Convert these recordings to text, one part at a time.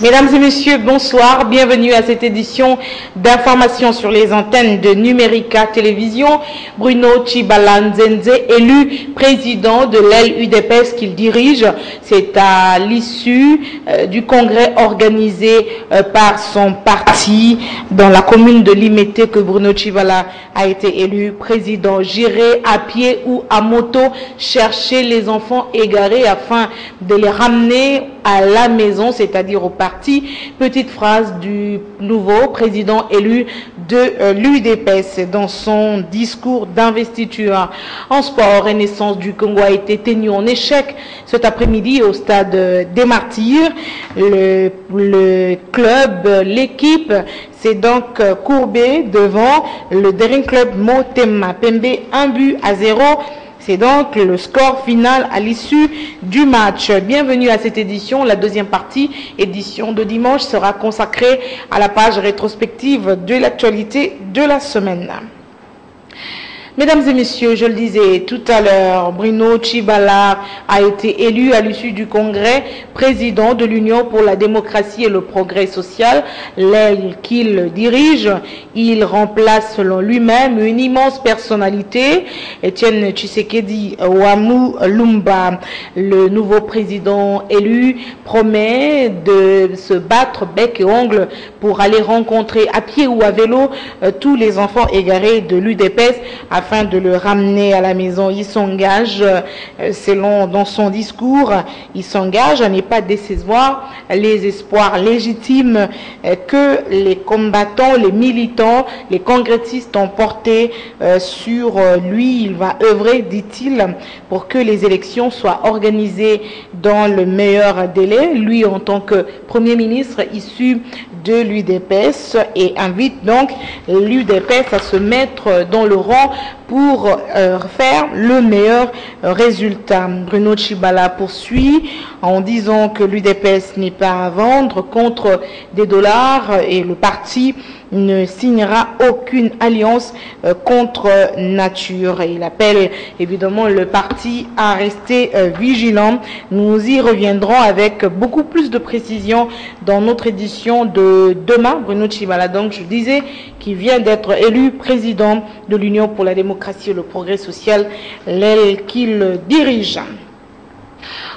Mesdames et messieurs, bonsoir. Bienvenue à cette édition d'information sur les antennes de Numérica Télévision. Bruno Tshibala Nzenze, élu président de l'aile UDPS qu'il dirige. C'est à l'issue du congrès organisé par son parti dans la commune de Limete que Bruno Tshibala a été élu président. J'irai à pied ou à moto chercher les enfants égarés afin de les ramener à la maison, c'est-à-dire au parti. Petite phrase du nouveau président élu de l'UDPS dans son discours d'investiture. En sport, Renaissance du Congo a été tenu en échec cet après-midi au stade des Martyrs. Le club, l'équipe s'est donc courbé devant le Daring Club Motema Pembe, 1-0. C'est donc le score final à l'issue du match. Bienvenue à cette édition. La deuxième partie, édition de dimanche, sera consacrée à la page rétrospective de l'actualité de la semaine. Mesdames et messieurs, je le disais tout à l'heure, Bruno Tshibala a été élu à l'issue du congrès président de l'Union pour la démocratie et le progrès social, l'aile qu'il dirige. Il remplace selon lui-même une immense personnalité, Etienne Tshisekedi Ouamou Lumba. Le nouveau président élu promet de se battre bec et ongle pour aller rencontrer à pied ou à vélo tous les enfants égarés de l'UDPS afin de le ramener à la maison. Il s'engage, selon dans son discours, il s'engage à ne pas décevoir les espoirs légitimes que les combattants, les militants, les congressistes ont portés sur lui. Il va œuvrer, dit-il, pour que les élections soient organisées dans le meilleur délai. Lui, en tant que Premier ministre issu de l'UDPS, et invite donc l'UDPS à se mettre dans le rang pour faire le meilleur résultat. Bruno Tshibala poursuit en disant que l'UDPS n'est pas à vendre contre des dollars et le parti ne signera aucune alliance contre nature. Et il appelle évidemment le parti à rester vigilant. Nous y reviendrons avec beaucoup plus de précision dans notre édition de demain. Bruno Tshibala, donc je disais, qui vient d'être élu président de l'Union pour la démocratie et le progrès social, l'aile qu'il dirige.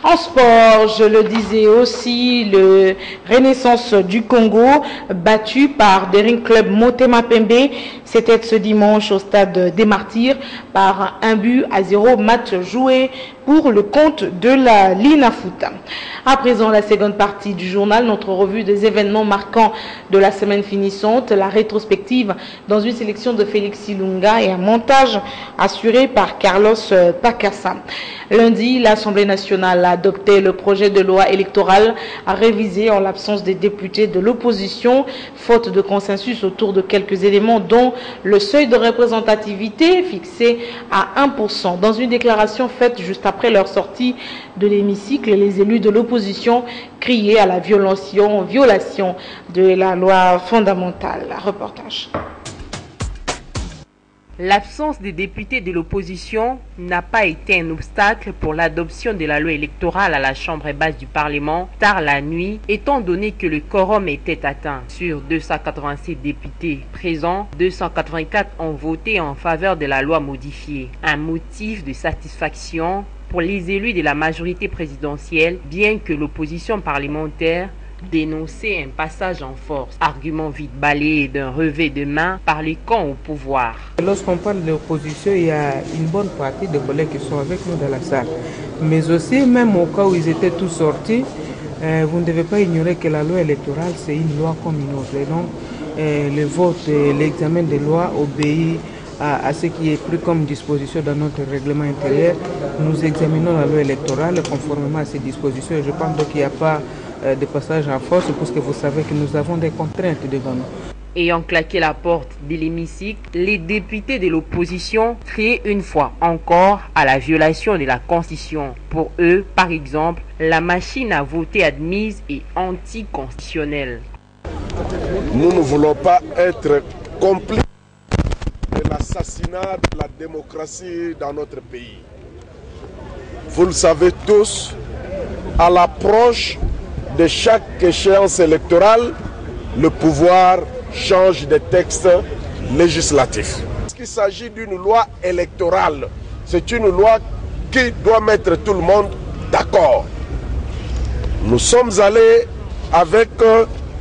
En sport, je le disais aussi, le Renaissance du Congo, battu par Daring Club Motema Pembe, c'était ce dimanche au stade des Martyrs par 1-0, match joué pour le compte de la Linafoot. À présent, la seconde partie du journal, notre revue des événements marquants de la semaine finissante, la rétrospective dans une sélection de Félix Ilunga et un montage assuré par Carlos Pakassa. Lundi, l'Assemblée nationale a adopté le projet de loi électorale à réviser en l'absence des députés de l'opposition, faute de consensus autour de quelques éléments dont le seuil de représentativité fixé à 1%. Dans une déclaration faite juste après leur sortie de l'hémicycle, les élus de l'opposition criaient à la violation de la loi fondamentale. Reportage. L'absence des députés de l'opposition n'a pas été un obstacle pour l'adoption de la loi électorale à la Chambre basse du Parlement tard la nuit, étant donné que le quorum était atteint. Sur 287 députés présents, 284 ont voté en faveur de la loi modifiée. Un motif de satisfaction pour les élus de la majorité présidentielle, bien que l'opposition parlementaire dénoncer un passage en force, argument vite balayé d'un revers de main par les camps au pouvoir. Lorsqu'on parle de l'opposition, il y a une bonne partie de collègues qui sont avec nous dans la salle. Mais aussi, même au cas où ils étaient tous sortis, vous ne devez pas ignorer que la loi électorale, c'est une loi comme une autre. Et donc, le vote, l'examen des lois obéit à ce qui est pris comme disposition dans notre règlement intérieur. Nous examinons la loi électorale conformément à ces dispositions. Et je pense donc qu'il n'y a pas de passage en force, parce que vous savez que nous avons des contraintes devant nous. Ayant claqué la porte de l'hémicycle, les députés de l'opposition crient une fois encore à la violation de la Constitution. Pour eux, par exemple, la machine à voter admise est anticonstitutionnelle. Nous ne voulons pas être complices de l'assassinat de la démocratie dans notre pays. Vous le savez tous, à l'approche de chaque échéance électorale, le pouvoir change des textes législatifs. Il s'agit d'une loi électorale. C'est une loi qui doit mettre tout le monde d'accord. Nous sommes allés avec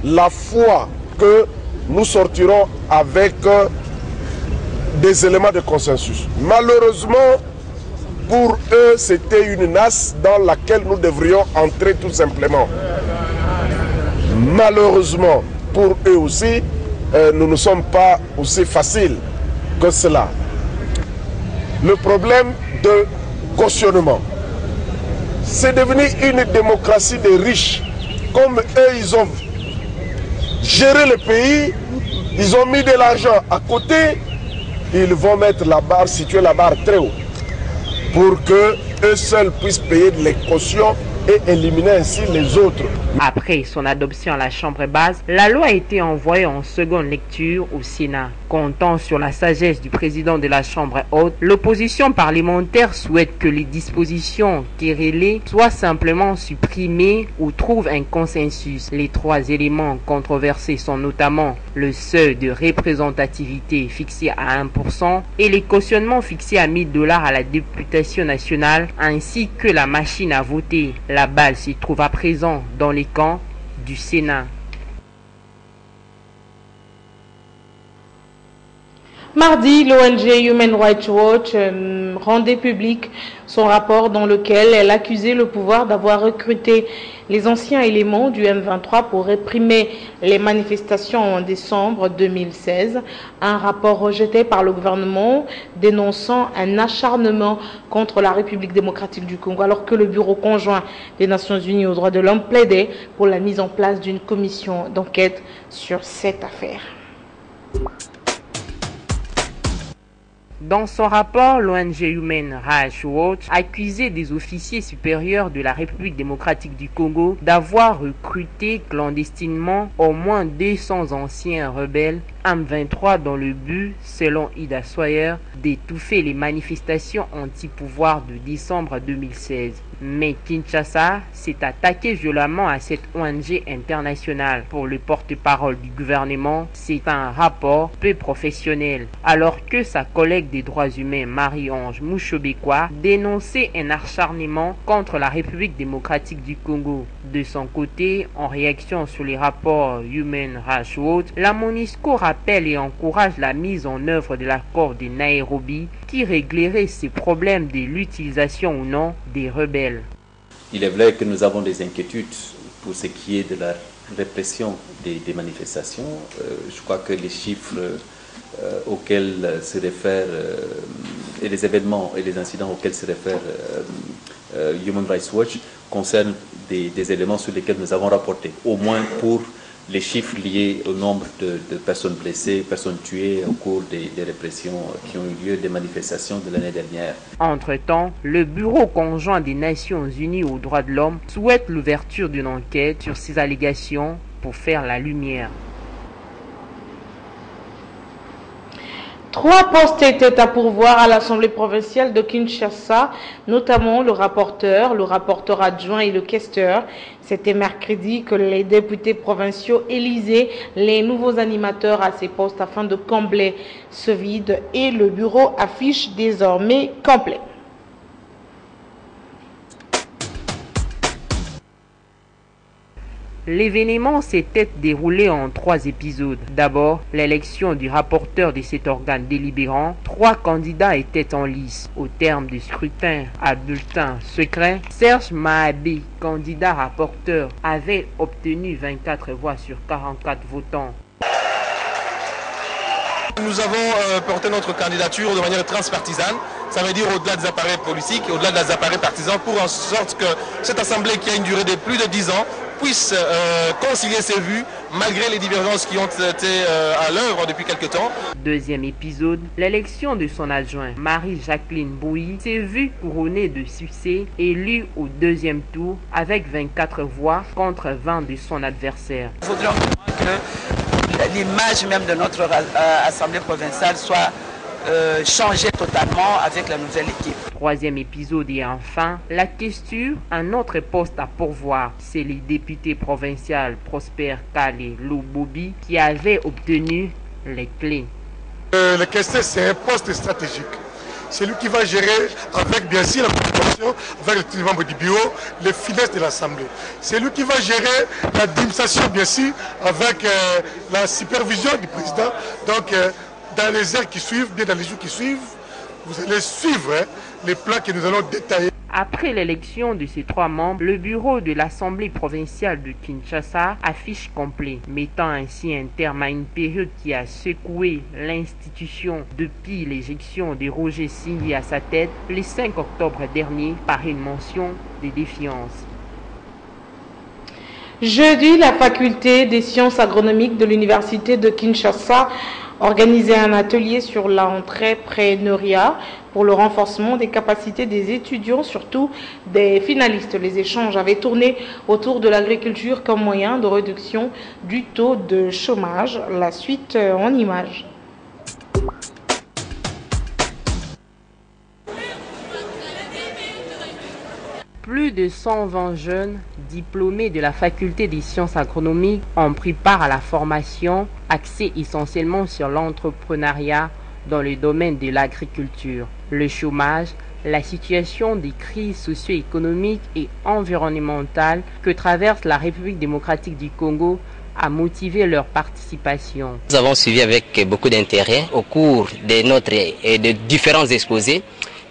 la foi que nous sortirons avec des éléments de consensus. Malheureusement, pour eux, c'était une nasse dans laquelle nous devrions entrer tout simplement. Malheureusement, pour eux aussi, nous ne sommes pas aussi faciles que cela. Le problème de cautionnement, c'est devenu une démocratie des riches. Comme eux, ils ont géré le pays, ils ont mis de l'argent à côté, ils vont mettre la barre, situer la barre très haut, pour que eux seuls puissent payer les cautions et éliminer ainsi les autres. Après son adoption à la Chambre basse, la loi a été envoyée en seconde lecture au Sénat. Comptant sur la sagesse du président de la Chambre haute, l'opposition parlementaire souhaite que les dispositions querellées soient simplement supprimées ou trouvent un consensus. Les trois éléments controversés sont notamment le seuil de représentativité fixé à 1% et les cautionnements fixés à $1000 à la députation nationale, ainsi que la machine à voter. La balle s'y trouve à présent dans les camps du Sénat. Mardi, l'ONG Human Rights Watch rendait public son rapport dans lequel elle accusait le pouvoir d'avoir recruté les anciens éléments du M23 pour réprimer les manifestations en décembre 2016. Un rapport rejeté par le gouvernement dénonçant un acharnement contre la République démocratique du Congo, alors que le Bureau conjoint des Nations Unies aux droits de l'homme plaidait pour la mise en place d'une commission d'enquête sur cette affaire. Dans son rapport, l'ONG Human Rights Watch accusait des officiers supérieurs de la République démocratique du Congo d'avoir recruté clandestinement au moins 200 anciens rebelles M23 dans le but, selon Ida Sawyer, d'étouffer les manifestations anti-pouvoir de décembre 2016. Mais Kinshasa s'est attaqué violemment à cette ONG internationale. Pour le porte-parole du gouvernement, c'est un rapport peu professionnel, alors que sa collègue des droits humains Marie-Ange Mouchobekwa dénonçait un acharnement contre la République démocratique du Congo. De son côté, en réaction sur les rapports Human Rights Watch, la MONUSCO rappelle et encourage la mise en œuvre de l'accord de Nairobi qui réglerait ces problèmes de l'utilisation ou non des rebelles. Il est vrai que nous avons des inquiétudes pour ce qui est de la répression des manifestations. Je crois que les chiffres auxquels se réfèrent et les événements et les incidents auxquels se réfère Human Rights Watch concernent des éléments sur lesquels nous avons rapporté, au moins pour les chiffres liés au nombre de personnes blessées, personnes tuées au cours des répressions qui ont eu lieu, des manifestations de l'année dernière. Entre-temps, le Bureau conjoint des Nations Unies aux droits de l'homme souhaite l'ouverture d'une enquête sur ces allégations pour faire la lumière. 3 postes étaient à pourvoir à l'Assemblée provinciale de Kinshasa, notamment le rapporteur adjoint et le questeur. C'était mercredi que les députés provinciaux élisaient les nouveaux animateurs à ces postes afin de combler ce vide et le bureau affiche désormais complet. L'événement s'était déroulé en 3 épisodes. D'abord, l'élection du rapporteur de cet organe délibérant. 3 candidats étaient en lice. Au terme du scrutin à bulletin secret, Serge Mahabé, candidat rapporteur, avait obtenu 24 voix sur 44 votants. Nous avons porté notre candidature de manière transpartisane, ça veut dire au-delà des appareils politiques, au-delà des appareils partisans, pour en sorte que cette assemblée qui a une durée de plus de 10 ans puisse concilier ses vues malgré les divergences qui ont été à l'œuvre depuis quelque temps. Deuxième épisode, l'élection de son adjoint, Marie-Jacqueline Bouilly, s'est vue couronnée de succès, élue au 2e tour avec 24 voix contre 20 de son adversaire. Nous voudrions que l'image même de notre assemblée provinciale soit changée totalement avec la nouvelle équipe. Troisième épisode et enfin, la question, un autre poste à pourvoir. C'est le député provincial Prosper Kale Lobobi qui avait obtenu les clés. Le question, c'est un poste stratégique. C'est lui qui va gérer avec bien sûr la communication, avec les membres du bureau, les finesses de l'Assemblée. C'est lui qui va gérer l'administration bien sûr avec la supervision du président. Donc dans les heures qui suivent, bien dans les jours qui suivent, vous allez suivre les plans que nous allons détailler. Après l'élection de ces 3 membres, le bureau de l'Assemblée provinciale de Kinshasa affiche complet, mettant ainsi un terme à une période qui a secoué l'institution depuis l'éjection de Roger Singhi à sa tête le 5 octobre dernier par une motion de défiance. Jeudi, la faculté des sciences agronomiques de l'université de Kinshasa organisait un atelier sur l'entrepreneuriat pour le renforcement des capacités des étudiants, surtout des finalistes. Les échanges avaient tourné autour de l'agriculture comme moyen de réduction du taux de chômage. La suite en images. Plus de 120 jeunes diplômés de la faculté des sciences agronomiques ont pris part à la formation axée essentiellement sur l'entrepreneuriat dans le domaine de l'agriculture, le chômage, la situation des crises socio-économiques et environnementales que traverse la République démocratique du Congo a motivé leur participation. Nous avons suivi avec beaucoup d'intérêt au cours de différents exposés.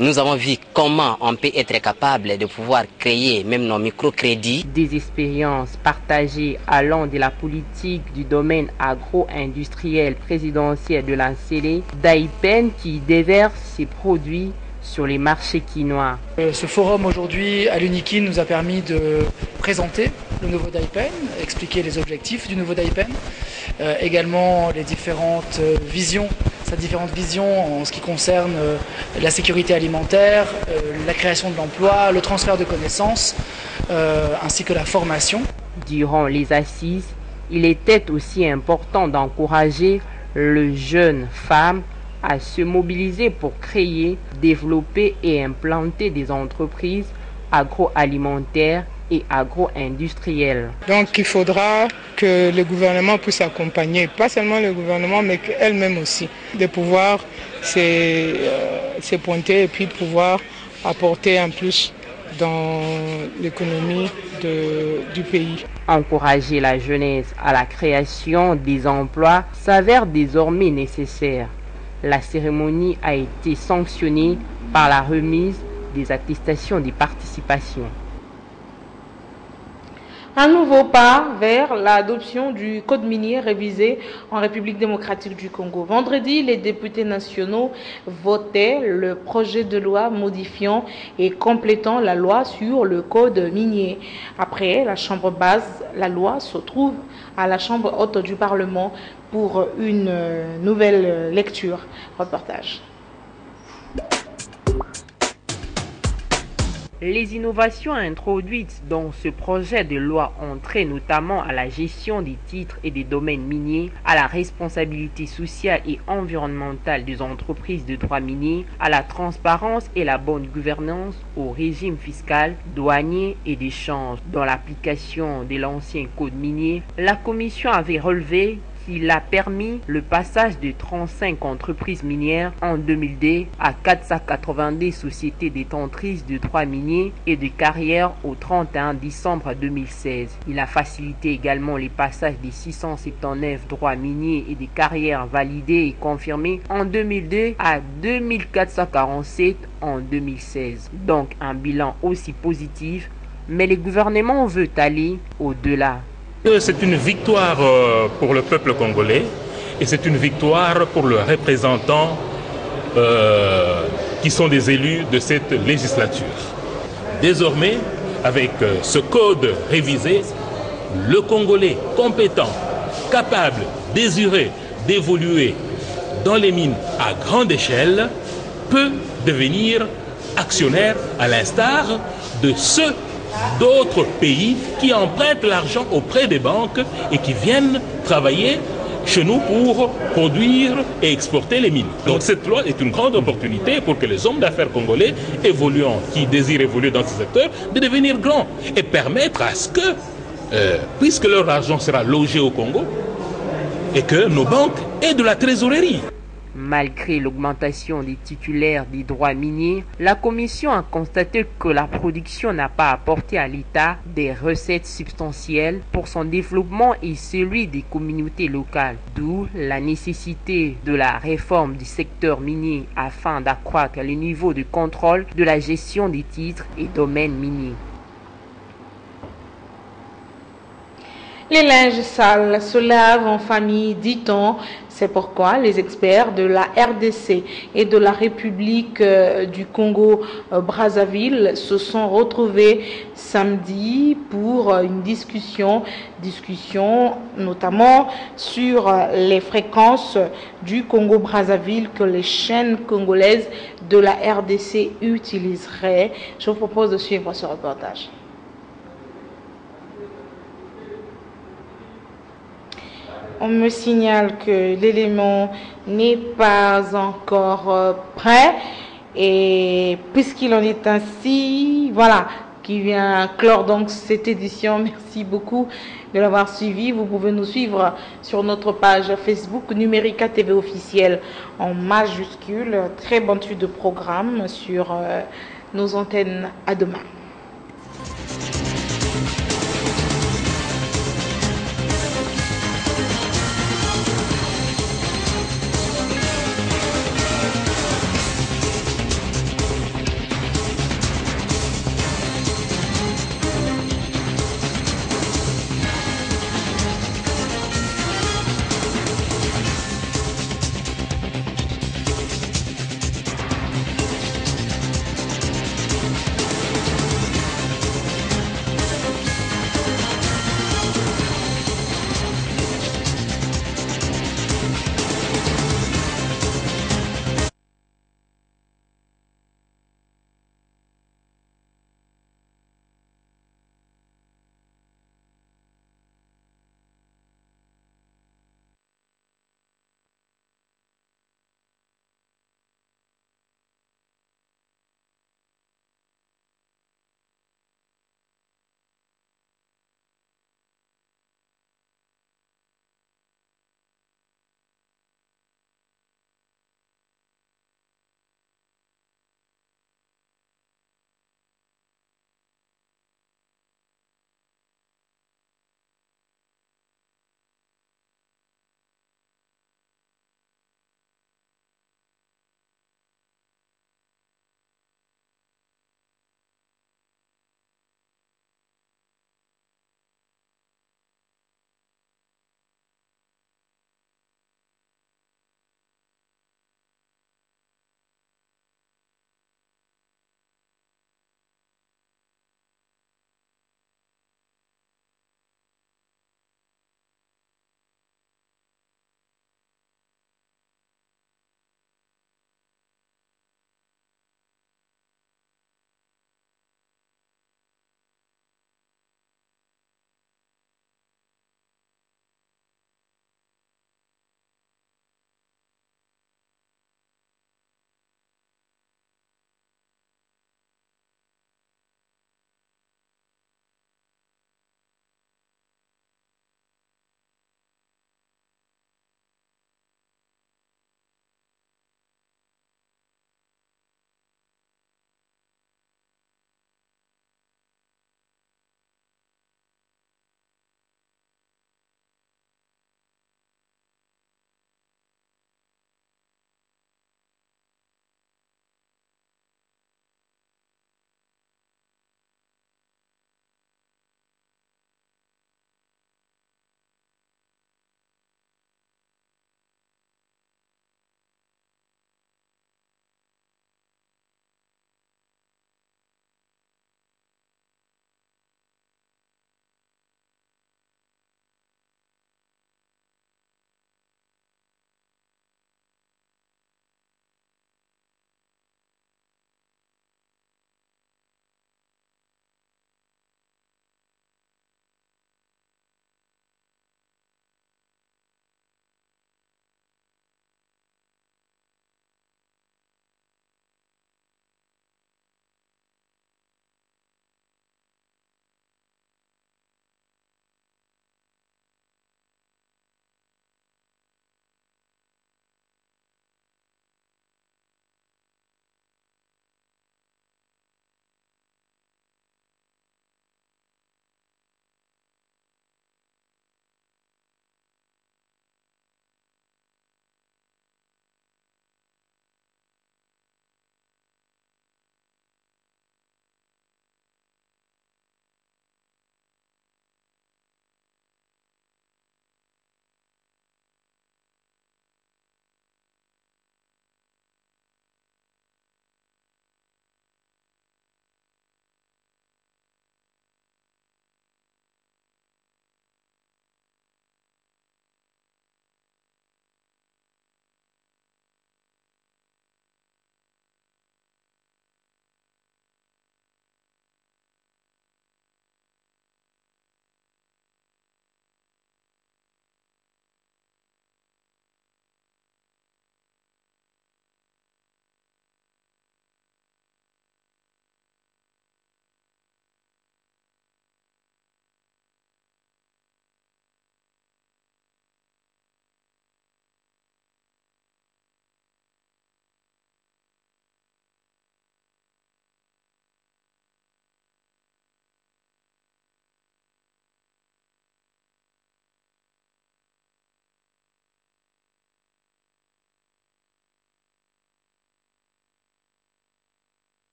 Nous avons vu comment on peut être capable de pouvoir créer même nos microcrédits. Des expériences partagées allant de la politique du domaine agro-industriel présidentiel de l'ANCD, d'Aipen qui déverse ses produits sur les marchés quinois. Ce forum aujourd'hui à l'Unikin nous a permis de présenter le nouveau Daipen, expliquer les objectifs du nouveau Daipen, également les différentes visions, sa différente vision en ce qui concerne la sécurité alimentaire, la création de l'emploi, le transfert de connaissances, ainsi que la formation. Durant les assises, il était aussi important d'encourager les jeunes femmes à se mobiliser pour créer, développer et implanter des entreprises agroalimentaires et agro-industrielles. Donc il faudra que le gouvernement puisse accompagner, pas seulement le gouvernement, mais qu'elle-même aussi, de pouvoir se pointer et puis de pouvoir apporter un plus dans l'économie du pays. Encourager la jeunesse à la création des emplois s'avère désormais nécessaire. La cérémonie a été sanctionnée par la remise des attestations de participation. Un nouveau pas vers l'adoption du code minier révisé en République démocratique du Congo. Vendredi, les députés nationaux votaient le projet de loi modifiant et complétant la loi sur le code minier. Après la Chambre basse, la loi se trouve à la Chambre haute du Parlement pour une nouvelle lecture. Reportage. Les innovations introduites dans ce projet de loi ont trait notamment à la gestion des titres et des domaines miniers, à la responsabilité sociale et environnementale des entreprises de droit minier, à la transparence et la bonne gouvernance, au régime fiscal, douanier et d'échange. Dans l'application de l'ancien code minier, la Commission avait relevé qu'il a permis le passage de 35 entreprises minières en 2002 à 482 sociétés détentrices de droits miniers et de carrières au 31 décembre 2016. Il a facilité également les passages des 679 droits miniers et des carrières validés et confirmés en 2002 à 2447 en 2016. Donc un bilan aussi positif, mais le gouvernement veut aller au-delà. C'est une victoire pour le peuple congolais et c'est une victoire pour les représentants qui sont des élus de cette législature. Désormais, avec ce code révisé, le Congolais compétent, capable, désiré d'évoluer dans les mines à grande échelle peut devenir actionnaire à l'instar de ceux d'autres pays qui empruntent l'argent auprès des banques et qui viennent travailler chez nous pour produire et exporter les mines. Donc cette loi est une grande opportunité pour que les hommes d'affaires congolais évoluant, qui désirent évoluer dans ce secteur, de devenir grands et permettre à ce que, puisque leur argent sera logé au Congo, et que nos banques aient de la trésorerie. Malgré l'augmentation des titulaires des droits miniers, la Commission a constaté que la production n'a pas apporté à l'État des recettes substantielles pour son développement et celui des communautés locales. D'où la nécessité de la réforme du secteur minier afin d'accroître le niveau de contrôle de la gestion des titres et domaines miniers. Les linges sales se lavent en famille, dit-on. C'est pourquoi les experts de la RDC et de la République du Congo-Brazzaville se sont retrouvés samedi pour une discussion notamment sur les fréquences du Congo-Brazzaville que les chaînes congolaises de la RDC utiliseraient. Je vous propose de suivre ce reportage. On me signale que l'élément n'est pas encore prêt et puisqu'il en est ainsi, voilà, qui vient clore donc cette édition. Merci beaucoup de l'avoir suivi. Vous pouvez nous suivre sur notre page Facebook Numérica TV officielle en majuscule. Très bonne suite de programme sur nos antennes. À demain.